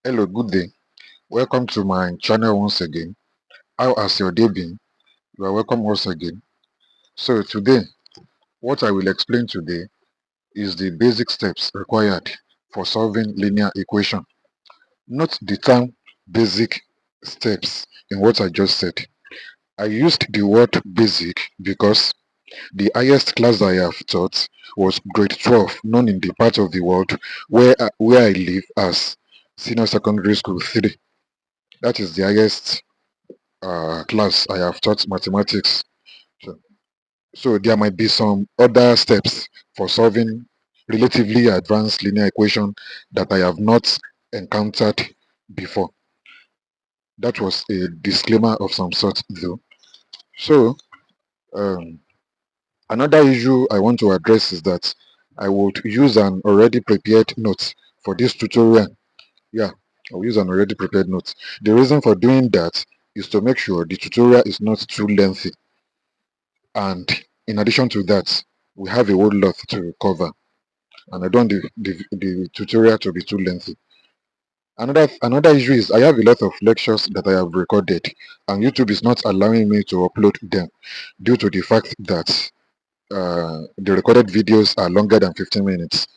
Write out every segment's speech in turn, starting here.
Hello, good day. Welcome to my channel once again. How has your day been? You are welcome once again. So today, what I will explain today is the basic steps required for solving linear equation. Note the term basic steps in what I just said. I used the word basic because the highest class I have taught was grade 12, known in the part of the world where I live as senior secondary school 3. That is the highest class I have taught mathematics. So, so there might be some other steps for solving relatively advanced linear equation that I have not encountered before. That was a disclaimer of some sort though. So um, another issue I want to address is that I would use an already prepared note for this tutorial. Yeah, I'll use an already prepared note. The reason for doing that is to make sure the tutorial is not too lengthy. And in addition to that, we have a whole lot to cover, and I don't want the tutorial to be too lengthy. Another issue is I have a lot of lectures that I have recorded, and YouTube is not allowing me to upload them due to the fact that the recorded videos are longer than 15 minutes,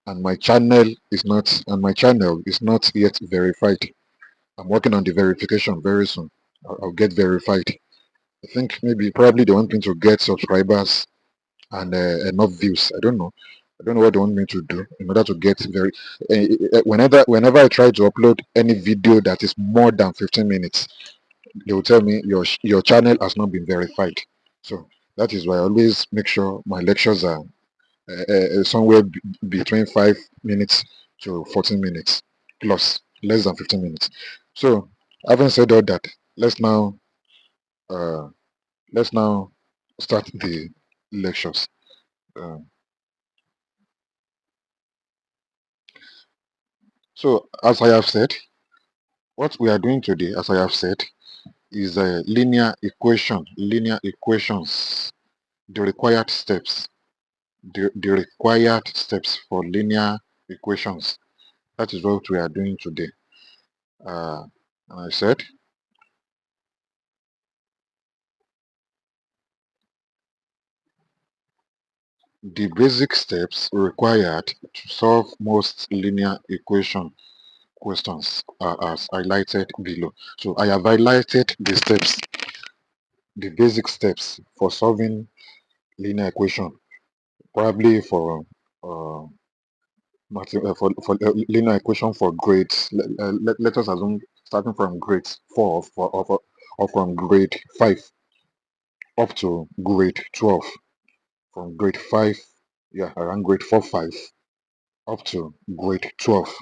and my channel is not yet verified. I'm working on the verification very soon. I'll get verified. I think maybe probably they want me to get subscribers and enough views. I don't know. I don't know what they want me to do in order to get whenever I try to upload any video that is more than 15 minutes, they will tell me your channel has not been verified. So that is why I always make sure my lectures are somewhere between 5 minutes to 14 minutes plus, less than 15 minutes. So having said all that, let's now uh, let's now start the lectures. Um, so as I have said, what we are doing today, as I have said, is a linear equations, the required steps, the required steps for linear equations. That is what we are doing today. And I said, the basic steps required to solve most linear equation questions are as highlighted below. So I have highlighted the steps, the basic steps for solving linear equation, probably for uh, linear equation for grades. Let us assume starting from grade 4 or from grade 5 up to grade 12. From grade 5, yeah, around grade 4, 5 up to grade 12.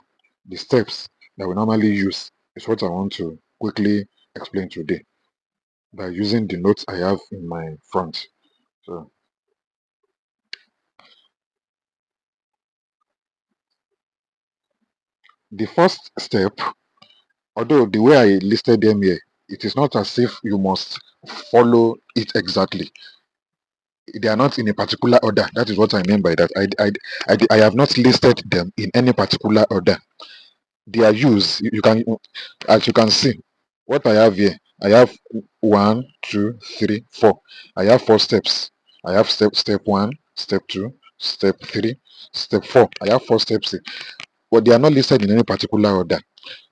The steps that we normally use is what I want to quickly explain today by using the notes I have in my front. So the first step, although the way I listed them here, it is not as if you must follow it exactly. They are not in a particular order. That is what I mean by that. I have not listed them in any particular order. Their use, you can, as you can see, what I have here, I have 1, 2, 3, 4. I have 4 steps. I have step 1, step 2, step 3, step 4. I have 4 steps here, but they are not listed in any particular order.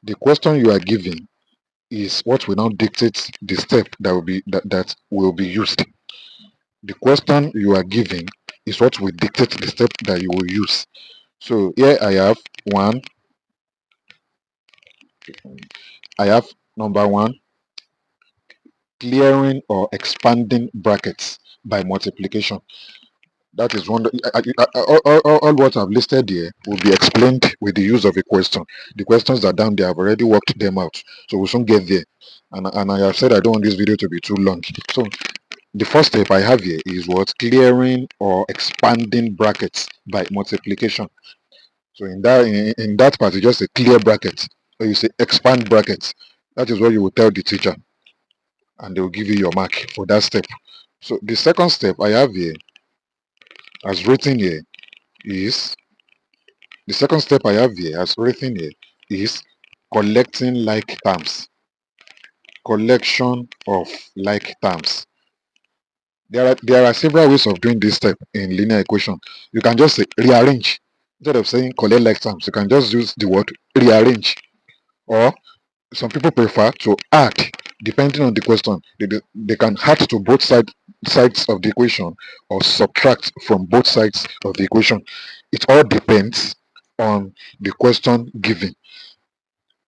The question you are giving is what will now dictate the step that will be used. The question you are giving is what will dictate the step that you will use. So here I have number 1, clearing or expanding brackets by multiplication. That is one. All what I've listed here will be explained with the use of a question. The questions are down there. I've already worked them out, so we'll soon get there. And I have said I don't want this video to be too long. So the first step I have here is what, clearing or expanding brackets by multiplication. So in that part, you just say clear brackets, or you say expand brackets. That is what you will tell the teacher, and they will give you your mark for that step. So the second step I have here, as written here, is the second step I have here, as written here, is collecting like terms. Collection of like terms. There are several ways of doing this step in linear equation. You can just say rearrange. Instead of saying collect like terms, you can just use the word rearrange. Or some people prefer to add, depending on the question. They can add to both sides of the equation or subtract from both sides of the equation. It all depends on the question given.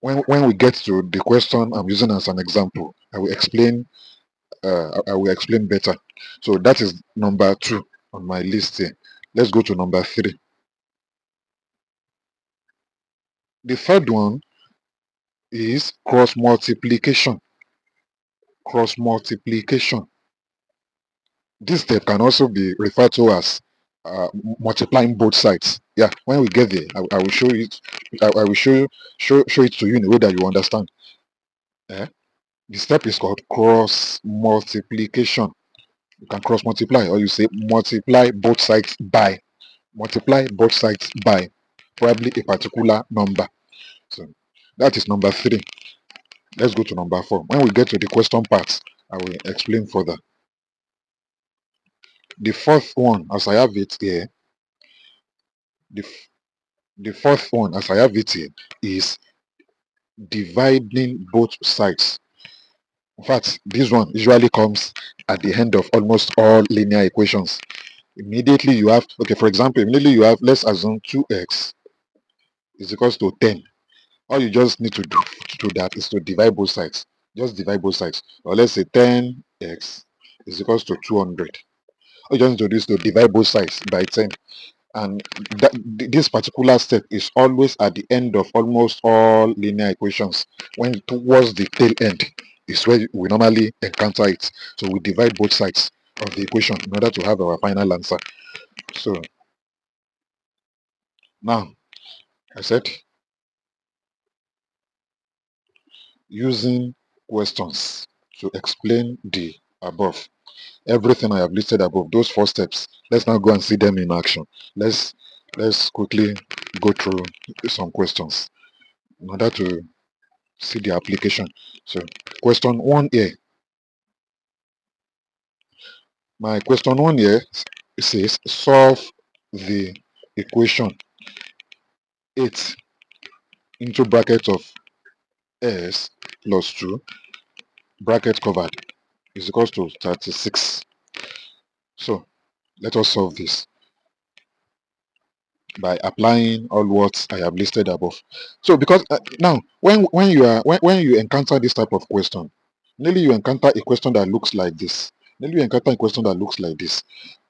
When we get to the question I'm using as an example, I will explain better. So that is number 2 on my list here. Let's go to number 3. The third one is cross multiplication. Cross multiplication. This step can also be referred to as multiplying both sides. Yeah, when we get there, I will show it. I will show it to you in a way that you understand. Eh? The step is called cross multiplication. You can cross multiply, or you say multiply both sides by. Multiply both sides by probably a particular number. So that is number 3. Let's go to number 4. When we get to the question part, I will explain further. The fourth one, as I have it here, the, the fourth one, as I have it here, is dividing both sides. In fact, this one usually comes at the end of almost all linear equations. Immediately you have, okay, for example, immediately you have, let's assume 2x is equals to 10. All you just need to do that is to divide both sides. Just divide both sides. Or let's say 10x is equals to 200. All you just need to do is to divide both sides by 10. And this particular step is always at the end of almost all linear equations. When towards the tail end is where we normally encounter it. So we divide both sides of the equation in order to have our final answer. So now, I said using questions to explain the above. Everything I have listed above, those 4 steps, let's now go and see them in action. Let's quickly go through some questions in order to see the application. So question 1 here. My question 1 here says solve the equation 8 into bracket of s plus 2 bracket covered is equals to 36. So let us solve this by applying all what I have listed above. So because now when you encounter this type of question, nearly you encounter a question that looks like this. Nearly you encounter a question that looks like this.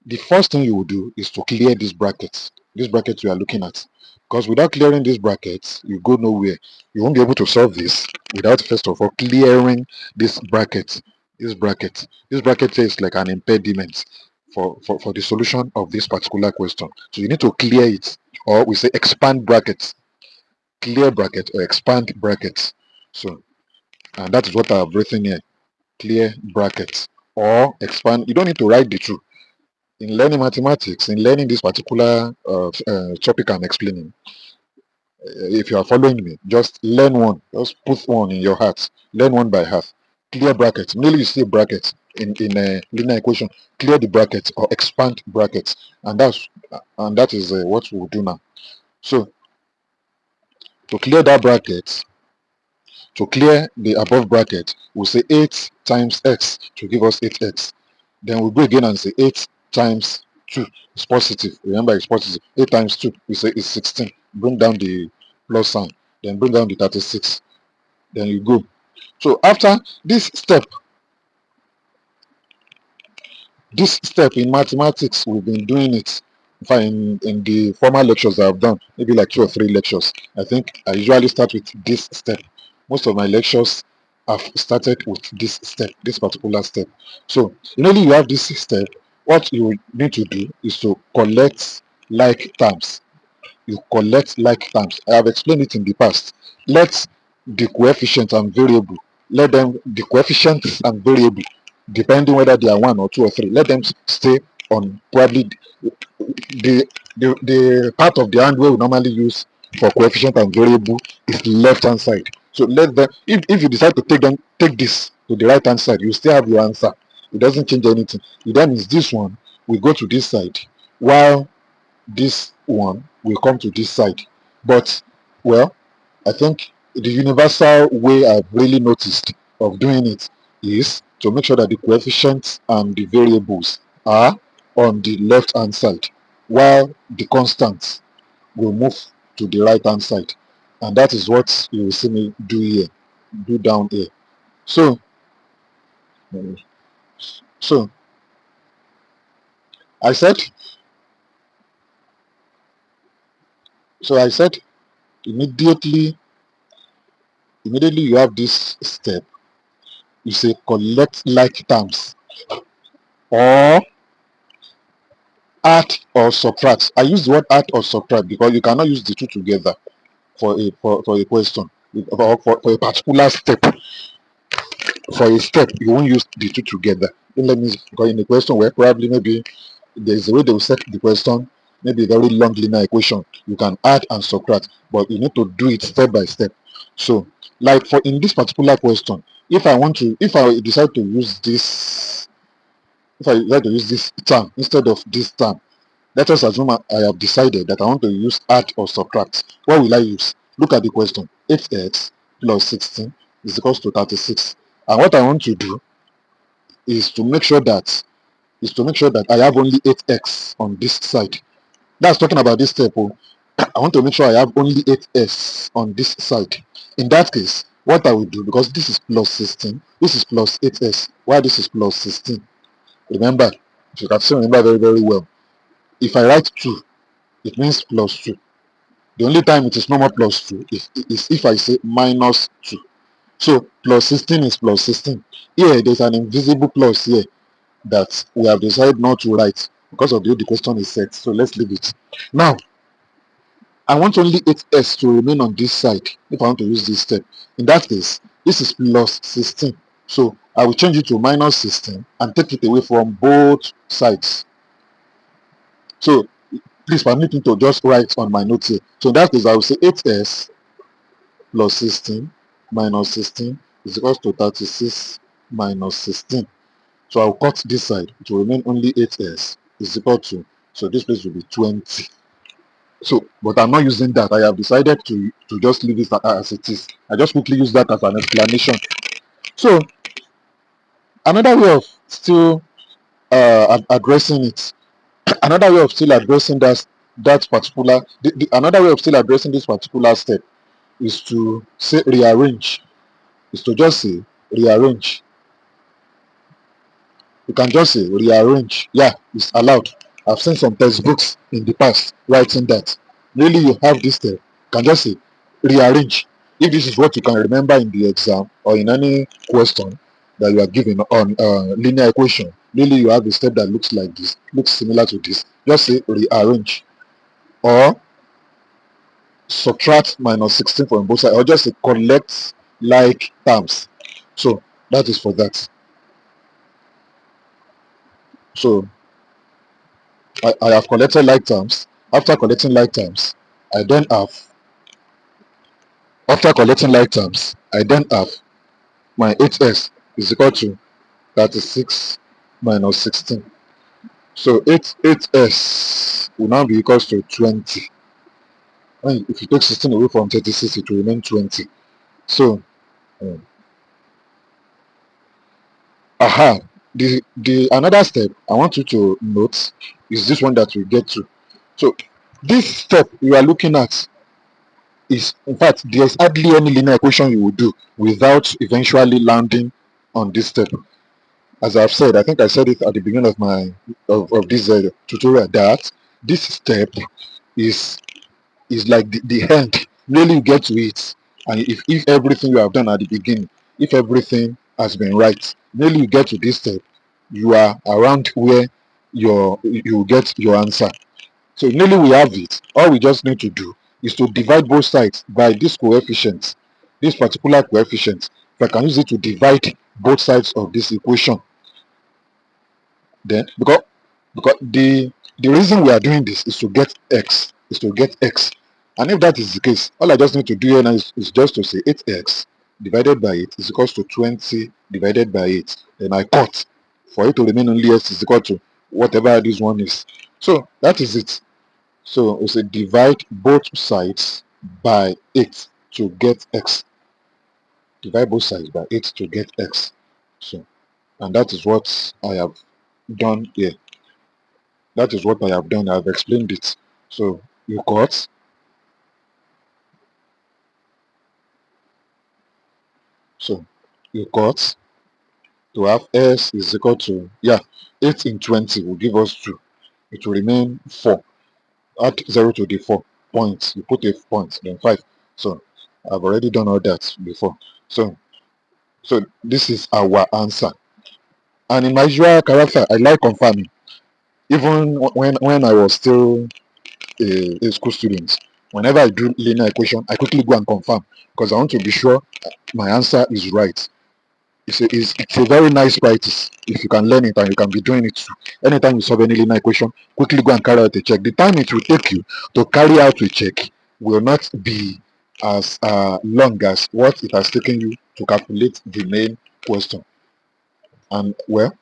The first thing you will do is to clear this bracket you are looking at. Because without clearing this bracket, you go nowhere. You won't be able to solve this without first of all clearing this bracket. This bracket here is like an impediment for the solution of this particular question. So you need to clear it, or we say expand brackets, clear bracket or expand brackets. So, and that is what I have written here, clear brackets or expand. You don't need to write the two. In learning mathematics, in learning this particular topic I'm explaining, if you are following me, just learn one, just put one in your heart, learn one by heart. Clear brackets, merely you see a bracket in a linear equation, clear the brackets or expand brackets, and that is what we'll do now. So to clear that bracket, to clear the above bracket, we'll say 8 times x to give us 8x. Then we'll go again and say 8 times 2 is positive. Remember, it's positive. 8 times 2, we say is 16. Bring down the plus sign. Then bring down the 36. Then you go. So after this step in mathematics, we've been doing it. In fact, in the former lectures I've done, maybe like 2 or 3 lectures, I think I usually start with this step. Most of my lectures have started with this step, this particular step. So, you have this step. What you need to do is to collect like terms. You collect like terms. I have explained it in the past. Let the coefficient and variable, the coefficients and variable, depending whether they are 1 or 2 or 3, let them stay on probably the part of the hand where we normally use for coefficient and variable is left hand side. So let them, if you decide to take this to the right hand side, you still have your answer. It doesn't change anything. It then means this one will go to this side, while this one will come to this side. But well, I think the universal way I've really noticed of doing it is to make sure that the coefficients and the variables are on the left hand side, while the constants will move to the right hand side. And that is what you will see me do here, do down here. So, so I said, I said immediately, you have this step. You say collect like terms, or add or subtract. I use the word add or subtract because you cannot use the two together for a question, or for a particular step. For a step, you won't use the two together. Don't let me, because in a question where probably maybe there's a way they will set the question, maybe a very long linear equation, you can add and subtract, but you need to do it step by step. So, like for in this particular question, if I decide to use this, if I decide to use this term instead of this term, let us assume I have decided that I want to use add or subtract. What will I use? Look at the question. 8x plus 16 is equals to 36. And what I want to do is to make sure that I have only 8x on this side. That's talking about this step. Oh. I want to make sure I have only 8s on this side. In that case, what I will do, because this is plus 16, this is plus 8s, while this is plus 16. Remember, if you can still remember very, very well, if I write 2, it means plus 2. The only time it is no more plus 2 is if I say minus 2. So plus 16 is plus 16. Here, there's an invisible plus here that we have decided not to write because of the way the question is set. So let's leave it. Now, I want only 8s to remain on this side if I want to use this step. In that case, this is plus 16. So I will change it to minus 16 and take it away from both sides. So please permit me to just write on my notes here. So in that case, I will say 8s plus 16 minus 16 is equals to 36 minus 16. So I'll cut this side. It will remain only 8s is equal to, so this place will be 20. So, but I'm not using that. I have decided to just leave it as it is. I just quickly use that as an explanation. So, another way of still addressing it, another way of still addressing that particular, another way of still addressing this particular step is to say rearrange. Is to just say rearrange. You can just say rearrange. Yeah, it's allowed. I've seen some textbooks in the past writing that. Really, you have this step. You can just say rearrange. If this is what you can remember in the exam or in any question that you are given on linear equation, really you have a step that looks like this, looks similar to this. Just say rearrange, or subtract minus 16 from both sides, or just say collect like terms. So that is for that. So I have collected like terms. After collecting like terms, I then have, after collecting like terms, I then have my 8s is equal to 36 minus 16. So 8s will now be equals to 20. And if you take 16 away from 36, it will remain 20. So, aha, the another step I want you to note is this one that we get to. So this step you are looking at is, in fact, there's hardly any linear equation you will do without eventually landing on this step. As I've said, I think I said it at the beginning of my of this tutorial, that this step is like the end. Really, you get to it, and if everything you have done at the beginning, if everything has been right, really you get to this step, you are around where you get your answer. So nearly we have it. All we just need to do is to divide both sides by this coefficient, this particular coefficient. If I can use it to divide both sides of this equation, then because the reason we are doing this is to get x, And if that is the case, all I just need to do here now is just to say 8x divided by 8 is equals to 20 divided by 8. Then I cut for it to remain only x is equal to whatever this one is. So that is it. So we say divide both sides by 8 to get x. Divide both sides by 8 to get x. So, and that is what I have done here. That is what I have done. I have explained it. So you cut. So you cut to have s is equal to, 8 in 20 will give us 2. It will remain 4. Add 0 to the 4 points. You put a point, then 5. So I've already done all that before. So this is our answer. And in my usual character, I like confirming. Even when I was still a school student, whenever I do linear equation, I quickly go and confirm because I want to be sure my answer is right. It's a very nice practice if you can learn it and you can be doing it too. Anytime you solve any linear equation, quickly go and carry out a check. The time it will take you to carry out a check will not be as long as what it has taken you to calculate the main question. And well,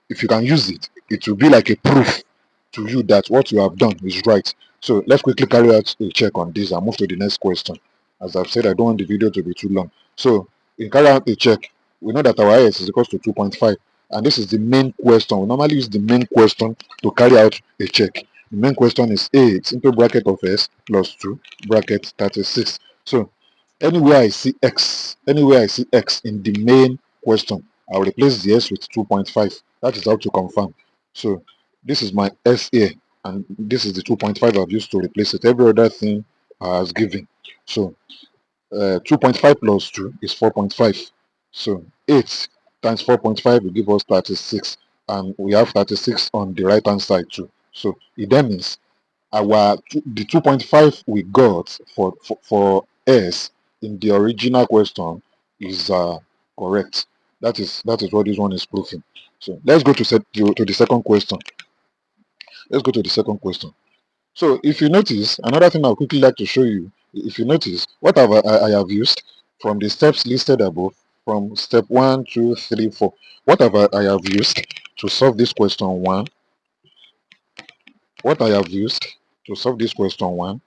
if you can use it, it will be like a proof to you that what you have done is right. So let's quickly carry out a check on this and move to the next question. As I've said, I don't want the video to be too long. So in carry out a check, we know that our IS is equal to 2.5, and this is the main question. We normally use the main question to carry out a check. The main question is 8 into bracket of s plus 2 bracket 36. So anywhere I see x in the main question, I'll replace the s with 2.5. That is how to confirm. So this is my s here, and this is the 2.5 I've used to replace it. Every other thing has given. So 2.5 plus 2 is 4.5. So 8 times 4.5 will give us 36, and we have 36 on the right hand side too. So it then means the 2.5 we got for s in the original question is correct. That is what this one is proving. So let's go to the second question. Let's go to the second question. So if you notice, another thing I would quickly like to show you, if you notice, what I have used from the steps listed above, from step 1, 2, 3, 4, what I have used to solve this question 1, what I have used to solve this question 1,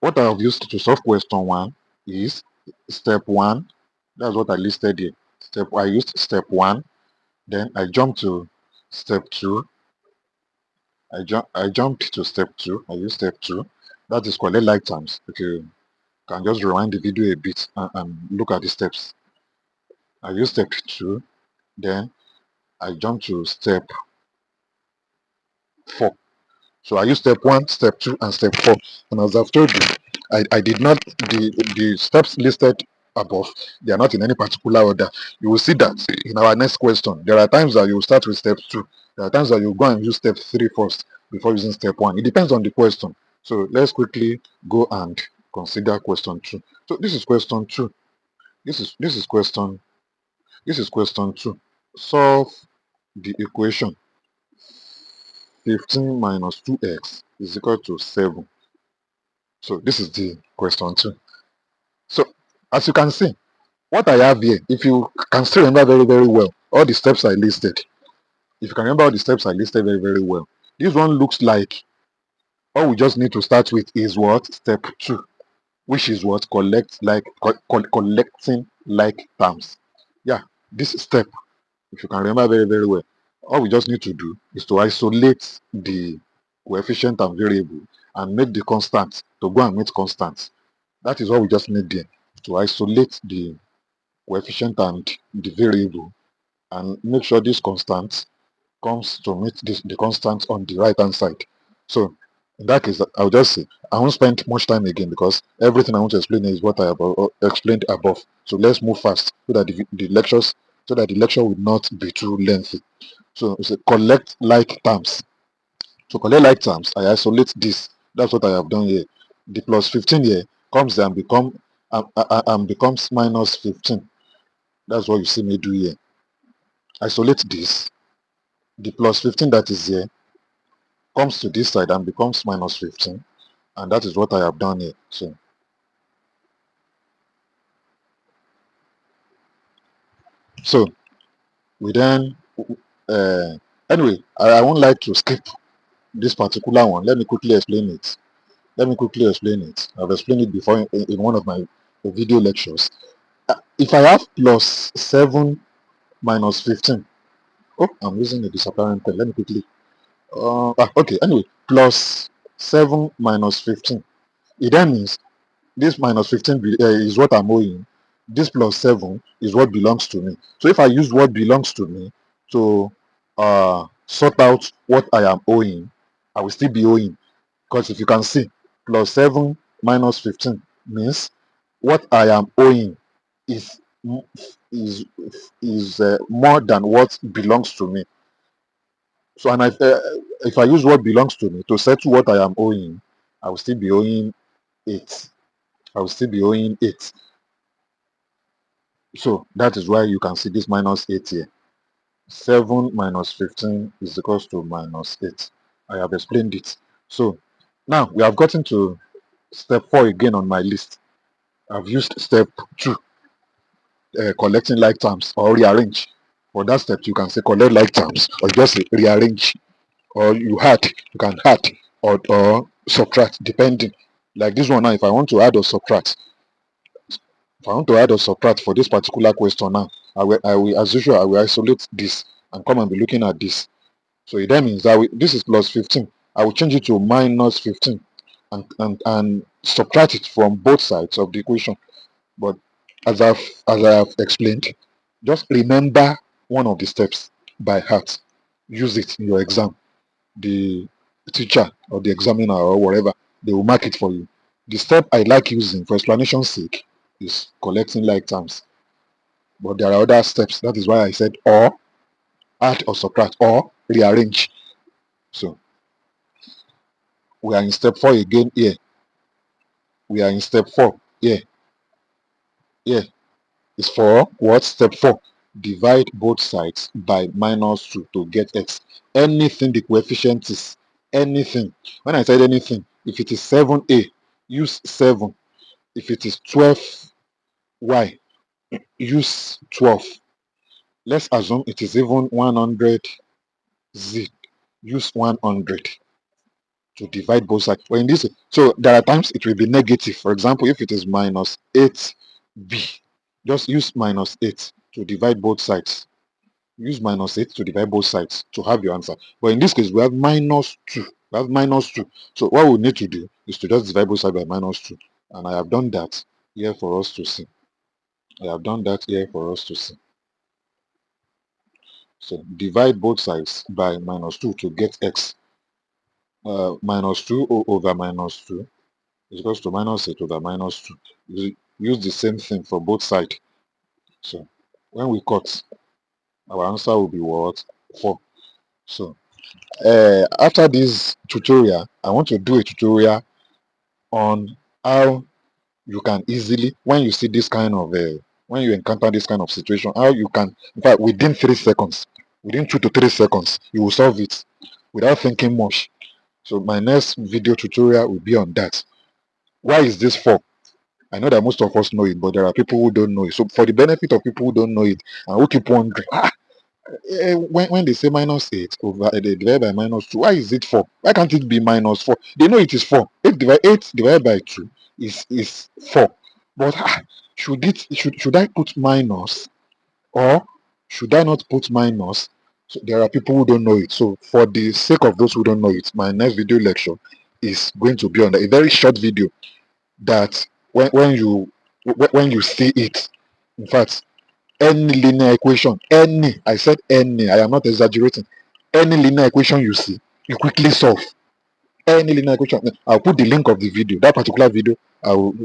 what I have used to solve question 1 is step 1, that's what I listed here. I used step 1, then I jumped to step 2, I jumped to step 2, I used step 2, that is collect like terms. Okay, can just rewind the video a bit and look at the steps. I use step 2, then I jump to step 4. So I use step 1, step 2, and step 4. And as I've told you, I did not, the steps listed above, they are not in any particular order. You will see that in our next question. There are times that you will start with step 2. There are times that you go and use step 3 first before using step 1. It depends on the question. So let's quickly go and consider question 2. So this is question 2. This is question 2. Solve the equation 15 minus 2x is equal to 7. So this is the question 2. So as you can see, what I have here, if you can still remember very, very well, all the steps I listed, if you can remember all the steps I listed very, very well, this one looks like all we just need to start with is what? Step 2, which is what? Collecting like terms. Yeah, this step, if you can remember very, very well, all we just need to do is to isolate the coefficient and variable and make the constant to go and meet constants. That is what we just need there, to isolate the coefficient and the variable and make sure this constant comes to meet the constant on the right hand side. So in that case, I'll just say I won't spend much time again because everything I want to explain is what I have explained above. So let's move fast so that the lecture will not be too lengthy. So it's a collect like terms. To collect like terms, I isolate this. That's what I have done here. The plus 15 here comes and becomes minus 15. That's what you see me do here. Isolate this. The plus 15 that is here comes to this side and becomes minus 15, and that is what I have done here. So we then anyway, I won't like to skip this particular one. Let me quickly explain it. I've explained it before in one of my video lectures. If I have plus 7 minus 15, oh, I'm using a disappearing pen. Let me quickly. Okay, anyway, plus 7 minus 15. It then means this minus 15 is what I'm owing. This plus 7 is what belongs to me. So if I use what belongs to me to sort out what I am owing, I will still be owing. Because if you can see, plus 7 minus 15 means what I am owing is is more than what belongs to me. So, and if I use what belongs to me to settle what I am owing, I will still be owing 8. I will still be owing 8. So that is why you can see this minus 8 here. 7 minus 15 is equals to minus 8. I have explained it. So now we have gotten to step 4 again on my list. I've used step 2, collecting like terms or rearrange. For that step, you can say collect like terms or just say rearrange, or you can add or subtract depending. Like this one now, if I want to add or subtract, for this particular question now, I will as usual, I will isolate this and come and be looking at this. So it then means that this is plus 15. I will change it to minus 15 and subtract it from both sides of the equation. But as I have explained, just remember one of the steps by heart. Use it in your exam. The teacher or the examiner or whatever, they will mark it for you. The step I like using for explanation's sake is collecting like terms. But there are other steps. That is why I said or, add or subtract, or rearrange. So we are in step 4 again here. We are in step 4 here. Here is for what? Step 4. Divide both sides by minus 2 to get x. Anything the coefficient is, anything. When I said anything, if it is 7a, use 7. If it is 12y, use 12. Let's assume it is even 100z, use 100 to divide both sides. Well, in this, so there are times it will be negative. For example, if it is minus 8b, just use minus 8 to divide both sides. Use minus 8 to divide both sides to have your answer. But in this case, we have minus 2. We have minus 2. So what we need to do is to just divide both sides by minus 2. And I have done that here for us to see. So divide both sides by minus 2 to get x. Minus 2 over minus 2 is equals to minus 8 over minus 2. Use the same thing for both sides. So when we cut, our answer will be what? 4. So after this tutorial, I want to do a tutorial on how you can easily, when you see this kind of when you encounter this kind of situation, how you can, in fact, within 3 seconds, within 2 to 3 seconds, you will solve it without thinking much. So my next video tutorial will be on that. Why is this 4? I know that most of us know it, but there are people who don't know it. So for the benefit of people who don't know it and who keep wondering, when they say minus 8 over they divide by minus 2, why is it 4? Why can't it be minus 4? They know it is 4. 8 divided by 2 is 4. But should I put minus, or should I not put minus? So there are people who don't know it. So for the sake of those who don't know it, my next video lecture is going to be on a very short video that when you see it, in fact, any linear equation, I said any, I am not exaggerating, any linear equation you see, you quickly solve. Any linear equation. I'll put the link of the video, that particular video. I will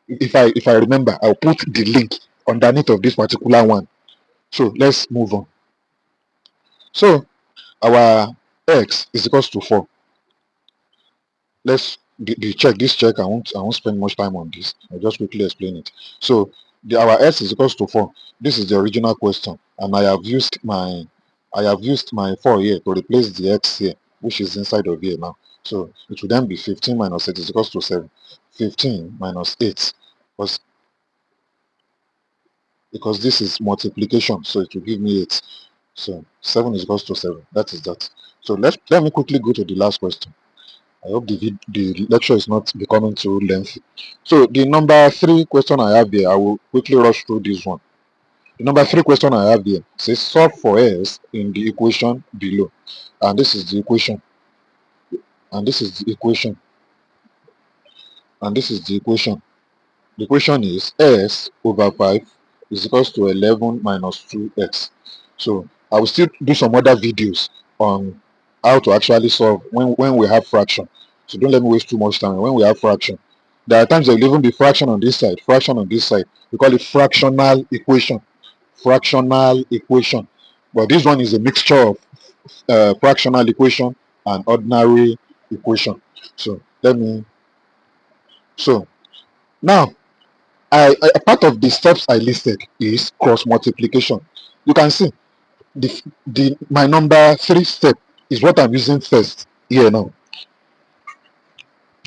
if I remember, I'll put the link underneath of this particular one. So let's move on. So our x is equals to 4. Let's this check. I won't spend much time on this. I'll just quickly explain it. So our s is equals to 4. This is the original question, and I have used my I have used my 4 here to replace the x here, which is inside of here now. So it will then be 15 minus 8 is equals to 7. 15 minus 8 was because this is multiplication, so it will give me 8. So 7 is equals to 7. That is that. So let me quickly go to the last question. I hope the lecture is not becoming too lengthy. So the number 3 question I have here, I will quickly rush through this one. The number 3 question I have here says solve for s in the equation below. And this is the equation. And this is the equation. And this is the equation. The equation is s over 5 is equals to 11 minus 2x. So I will still do some other videos on how to actually solve when we have fraction. So don't let me waste too much time. When we have fraction, there are times there will even be fraction on this side, fraction on this side. We call it fractional equation. Fractional equation. But this one is a mixture of fractional equation and ordinary equation. So let me. So now a part of the steps I listed is cross multiplication. You can see the my number 3 step is what I'm using first here now.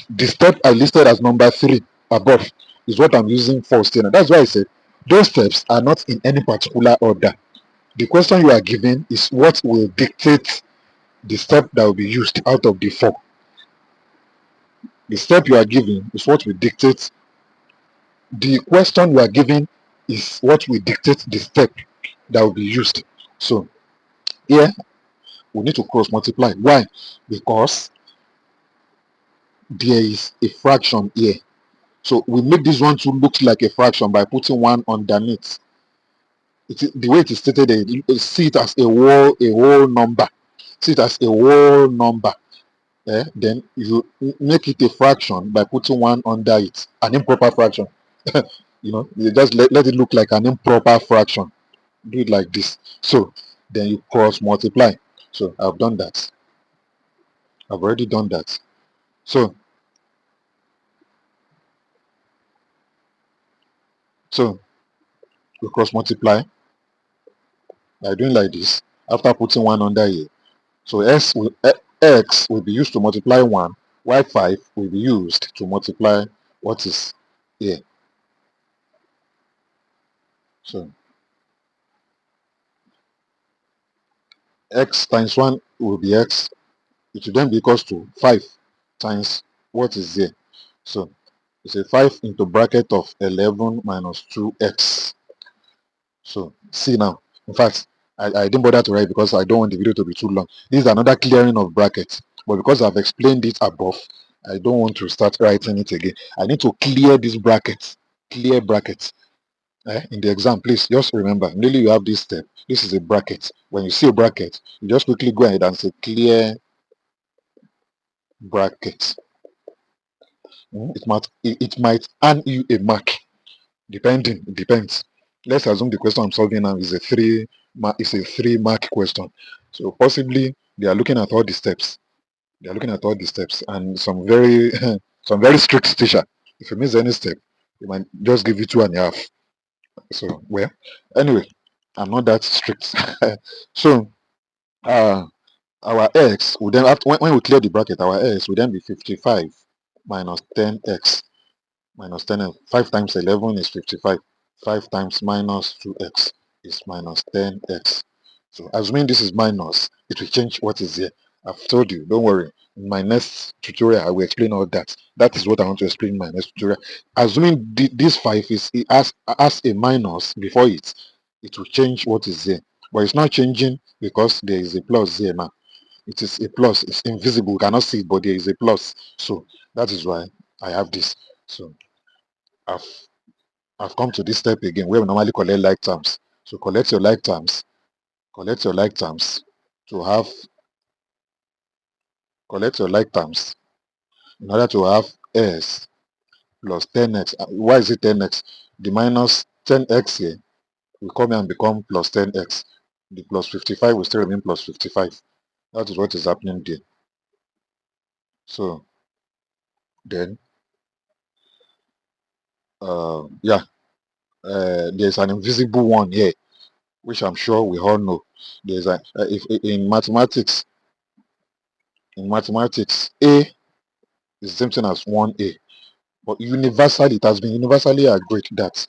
The step I listed as number 3 above is what I'm using first here now. That's why I said those steps are not in any particular order. The question you are given is what will dictate the step that will be used out of the 4. The step you are given is what will dictate the question you are given is what will dictate the step that will be used. So here we need to cross multiply. Why? Because there is a fraction here. So we make this one to look like a fraction by putting 1 underneath. The way it is stated there, see it as a whole number. See it as a whole number. Then you make it a fraction by putting 1 under it, an improper fraction. You just let it look like an improper fraction. Do it like this. So then you cross multiply. So I've done that. I've already done that. So so we cross multiply by doing like this after putting 1 under here. So x will be used to multiply 1, while 5 will be used to multiply what is here. So x times 1 will be x. It will then be equals to 5 times what is here. So it's a 5 into bracket of 11 minus 2x. So see now, in fact, I didn't bother to write because I don't want the video to be too long. This is another clearing of brackets. But because I've explained it above, I don't want to start writing it again. I need to clear these brackets. Clear brackets. In the exam, please just remember, immediately you have this step. This is a bracket. When you see a bracket, you just quickly go ahead and say clear bracket. It might earn you a mark, depending. It depends. Let's assume the question I'm solving now is a 3 mark question. So possibly they are looking at all the steps. They are looking at all the steps, and some very some very strict teacher. If you miss any step, they might just give you 2.5. So well, anyway, I'm not that strict. So uh our x will then after when we clear the bracket, our x will then be 55 minus 10x minus 10. 5 times 11 is 55. 5 times minus 2x is minus 10x. So assuming this is minus, it will change what is here. I've told you, don't worry. In my next tutorial, I will explain all that. That is what I want to explain in my next tutorial. Assuming this 5 is as a minus before it will change what is here. But it's not changing because there is a plus here now. It is a plus. It's invisible. You cannot see it, but there is a plus. So that is why I have this. So I've I've come to this step again where we normally collect like terms. So collect your like terms to have collect your like terms in order to have s plus 10x. Why is it 10x? The minus 10x here will come here and become plus 10x. The plus 55 will still remain plus 55. That is what is happening there. So then yeah, there's an invisible one here. which I'm sure we all know. There's a if in mathematics, A is the same thing as 1A. But universally, it has been universally agreed that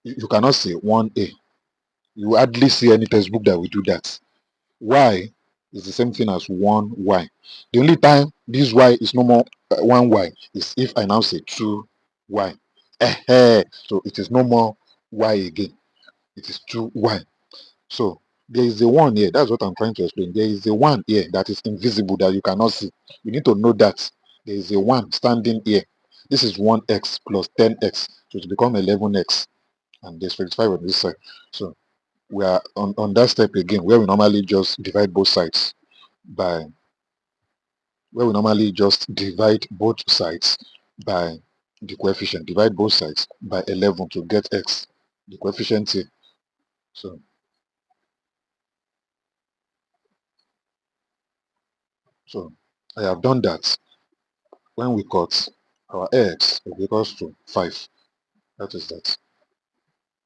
you cannot say 1A. You hardly see any textbook that will do that. Y is the same thing as 1Y. The only time this Y is no more 1Y is if I now say 2Y. So it is no more Y again. It is 2Y. So there is a one here. That's what I'm trying to explain. There is a one here that is invisible that you cannot see. You need to know that there is a one standing here. This is 1x plus 10x. So it become 11x. And there's 25 on this side. So we are on that step again where we normally just divide both sides by the coefficient. Divide both sides by 11 to get x. The coefficient here. So I have done that. When we cut our x will be equals to 5. That is that.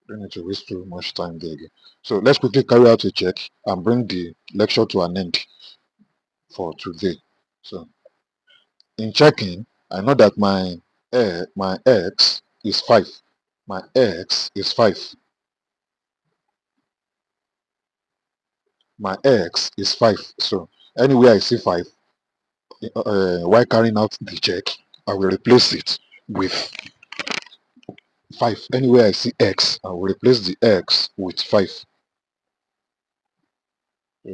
Don't need to waste too much time there again. So let's quickly carry out a check and bring the lecture to an end for today. So in checking, I know that my x is 5. My x is 5. My x is 5. So anywhere I see 5, while carrying out the check, I will replace it with 5. Anywhere I see x, I will replace the x with 5. So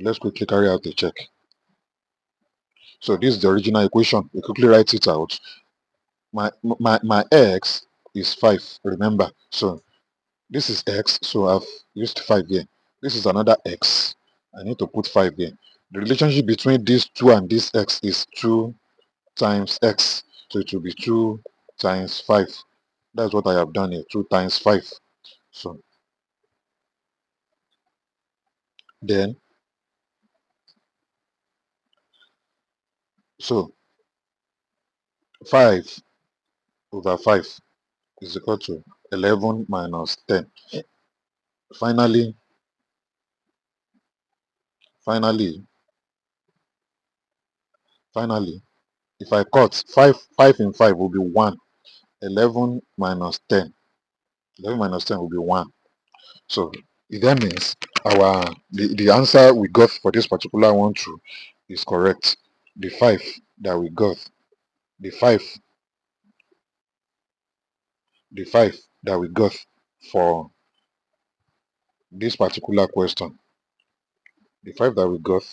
let's quickly carry out the check. So this is the original equation. We quickly write it out. My x is 5, remember. So this is x, so I've used 5 here. This is another x. I need to put 5 here. The relationship between these 2 and this x is 2 times x. So it will be 2 times 5. That's what I have done here, 2 times 5. So then, so 5 over 5 is equal to 11 minus 10. Finally, finally, if I cut 5 in 5 will be 1. 11 minus 10. 11 minus 10 will be 1. So it then means the answer we got for this particular one true is correct. The 5 that we got, the 5 that we got for this particular question, the 5 that we got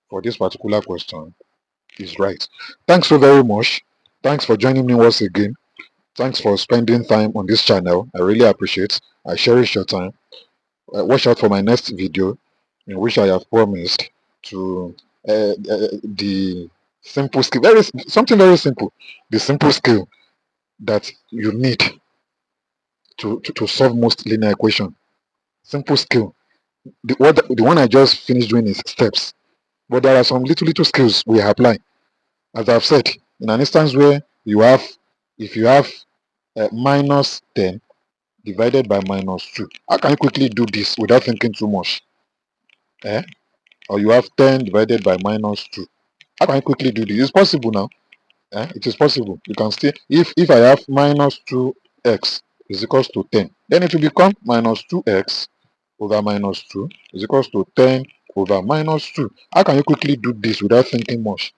for this particular question is right. Thanks so very much. Thanks for joining me once again. Thanks for spending time on this channel. I really appreciate. I cherish your time. Watch out for my next video in which I have promised to the simple skill, something very simple, the simple skill that you need to solve most linear equation. Simple skill. The one I just finished doing is steps, but there are some little skills we apply. As I've said, in an instance where if you have minus 10 divided by minus 2, how can you quickly do this without thinking too much? Or you have 10 divided by minus 2. How can you quickly do this? It's possible now. It is possible. You can still, if I have minus 2x is equals to 10, then it will become minus 2x over minus 2 is equals to 10 over minus 2. How can you quickly do this without thinking much?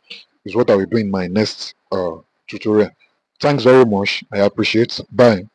Is what I will do in my next tutorial. Thanks very much. I appreciate. Bye.